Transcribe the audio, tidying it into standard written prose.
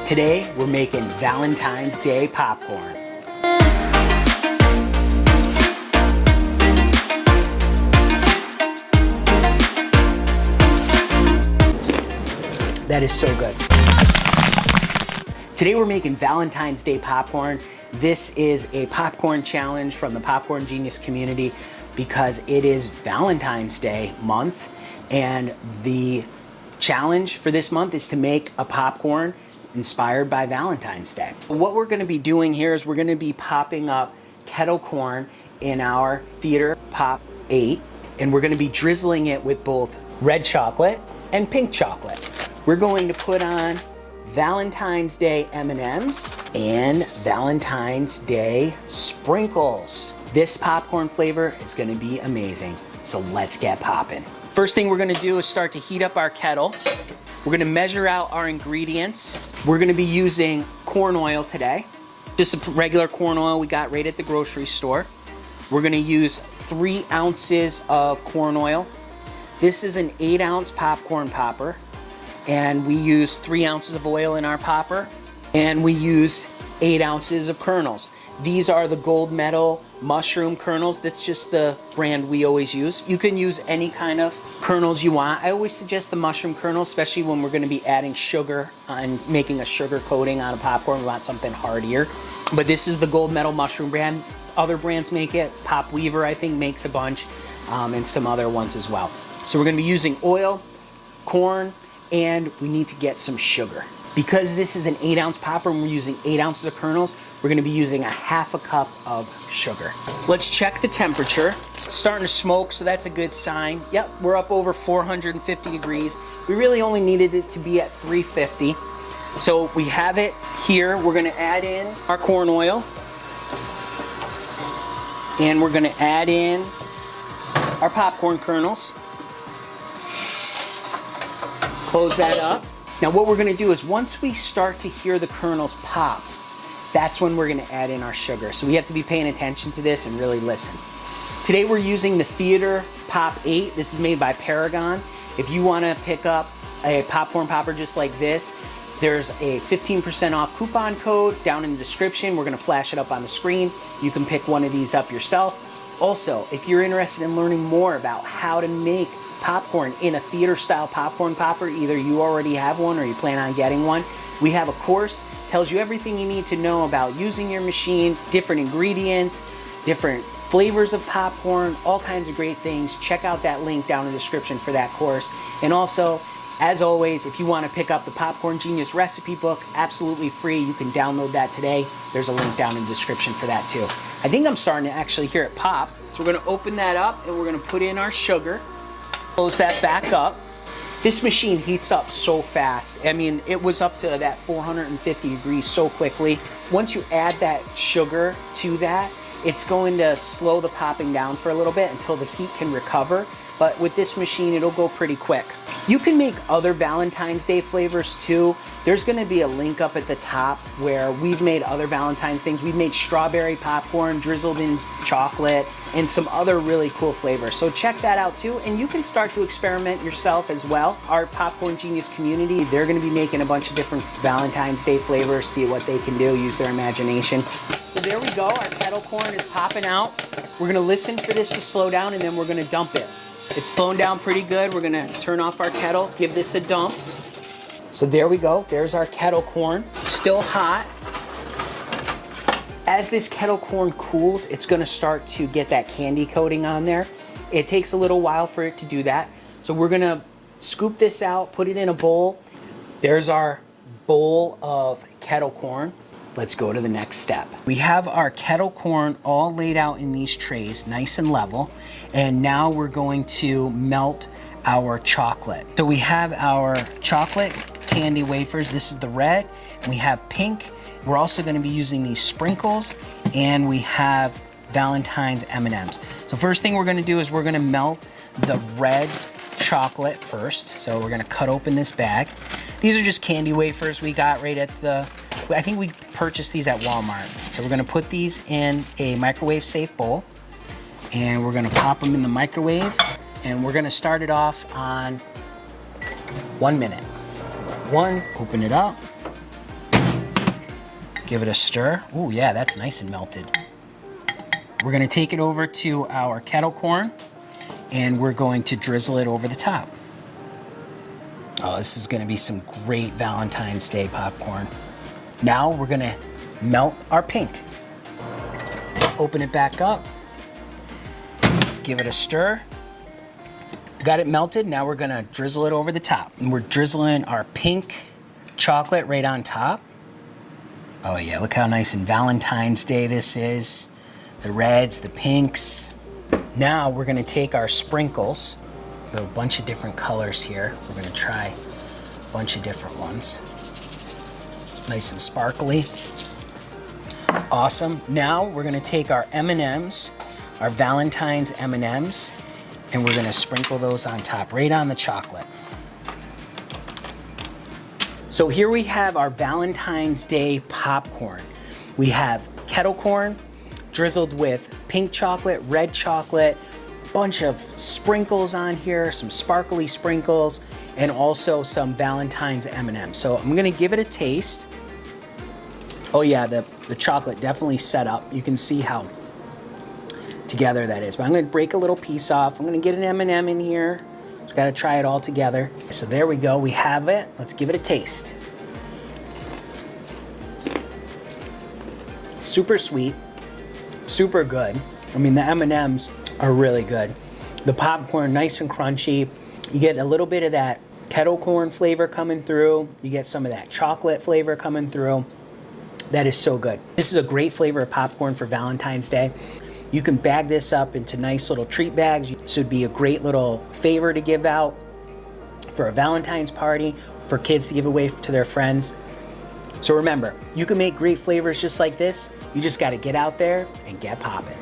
Today, we're making Valentine's Day popcorn. That is so good. Today we're making Valentine's Day popcorn. This is a popcorn challenge from the Popcorn Genius community because it is Valentine's Day month, and the challenge for this month is to make a popcorn inspired by Valentine's Day. What we're gonna be doing here is we're gonna be popping up kettle corn in our Theater Pop 8, and we're gonna be drizzling it with both red chocolate and pink chocolate. We're going to put on Valentine's Day M&Ms and Valentine's Day sprinkles. This popcorn flavor is gonna be amazing, so let's get popping. First thing we're gonna do is start to heat up our kettle. We're gonna measure out our ingredients. We're gonna be using corn oil today. Just a regular corn oil we got right at the grocery store. We're gonna use 3 ounces of corn oil. This is an 8-ounce popcorn popper, and we use 3 ounces of oil in our popper, and we use 8 ounces of kernels. These are the gold medal mushroom kernels. That's just the brand we always use. You can use any kind of kernels you want. I always suggest the mushroom kernels, especially when we're gonna be adding sugar and making a sugar coating on a popcorn. We want something heartier. But this is the gold medal mushroom brand. Other brands make it. Pop Weaver, I think, makes a bunch, and some other ones as well. So we're gonna be using oil, corn, and we need to get some sugar. Because this is an 8-ounce popper and we're using 8 ounces of kernels, we're gonna be using a half a cup of sugar. Let's check the temperature. It's starting to smoke, so that's a good sign. Yep, we're up over 450 degrees. We really only needed it to be at 350. So we have it here. We're gonna add in our corn oil, and we're gonna add in our popcorn kernels. Close that up. Now what we're gonna do is once we start to hear the kernels pop, that's when we're gonna add in our sugar. So we have to be paying attention to this and really listen. Today we're using the Theater Pop 8. This is made by Paragon. If you wanna pick up a popcorn popper just like this, there's a 15% off coupon code down in the description. We're gonna flash it up on the screen. You can pick one of these up yourself. Also, if you're interested in learning more about how to make popcorn in a theater style popcorn popper, either you already have one or you plan on getting one, we have a course, tells you everything you need to know about using your machine, different ingredients, different flavors of popcorn, all kinds of great things. Check out that link down in the description for that course. And also, as always, if you want to pick up the Popcorn Genius recipe book, absolutely free. You can download that today. There's a link down in the description for that too. I think I'm starting to actually hear it pop. So we're going to open that up and we're going to put in our sugar. Close that back up. This machine heats up so fast. I mean, it was up to that 450 degrees so quickly. Once you add that sugar to that, it's going to slow the popping down for a little bit until the heat can recover. But with this machine, it'll go pretty quick. You can make other Valentine's Day flavors too. There's gonna be a link up at the top where we've made other Valentine's things. We've made strawberry popcorn, drizzled in chocolate, and some other really cool flavors. So check that out too, and you can start to experiment yourself as well. Our Popcorn Genius community, they're gonna be making a bunch of different Valentine's Day flavors, see what they can do, use their imagination. So there we go, our kettle corn is popping out. We're gonna listen for this to slow down and then we're gonna dump it. It's slowing down pretty good. We're gonna turn off our kettle, give this a dump. So there we go, there's our kettle corn, still hot. As this kettle corn cools, it's gonna start to get that candy coating on there. It takes a little while for it to do that. So we're gonna scoop this out, put it in a bowl. There's our bowl of kettle corn. Let's go to the next step. We have our kettle corn all laid out in these trays, nice and level. And now we're going to melt our chocolate. So we have our chocolate candy wafers. This is the red. We have pink. We're also going to be using these sprinkles, and we have Valentine's M&Ms. So first thing we're going to do is we're going to melt the red chocolate first. So we're going to cut open this bag. These are just candy wafers we got right at the, I think we purchased these at Walmart. So we're going to put these in a microwave safe bowl, and we're going to pop them in the microwave, and we're going to start it off on 1 minute. One, open it up. Give it a stir. Oh yeah, that's nice and melted. We're gonna take it over to our kettle corn and we're going to drizzle it over the top. Oh, this is gonna be some great Valentine's Day popcorn. Now we're gonna melt our pink. Open it back up. Give it a stir. Got it melted, now we're gonna drizzle it over the top. And we're drizzling our pink chocolate right on top. Oh yeah, look how nice and Valentine's Day this is. The reds, the pinks. Now we're gonna take our sprinkles. There are a bunch of different colors here. We're gonna try a bunch of different ones. Nice and sparkly. Awesome. Now we're gonna take our M&Ms, our Valentine's M&Ms, and we're gonna sprinkle those on top, right on the chocolate. So here we have our Valentine's Day popcorn. We have kettle corn, drizzled with pink chocolate, red chocolate, bunch of sprinkles on here, some sparkly sprinkles, and also some Valentine's M&Ms. So I'm gonna give it a taste. Oh yeah, the chocolate definitely set up. You can see how together that is. But I'm gonna break a little piece off. I'm gonna get an M&M in here. Just gotta try it all together. So there we go, we have it. Let's give it a taste. Super sweet, super good. I mean, the M&Ms are really good. The popcorn, nice and crunchy. You get a little bit of that kettle corn flavor coming through. You get some of that chocolate flavor coming through. That is so good. This is a great flavor of popcorn for Valentine's Day. You can bag this up into nice little treat bags. This would be a great little favor to give out for a Valentine's party, for kids to give away to their friends. So remember, you can make great flavors just like this. You just gotta get out there and get popping.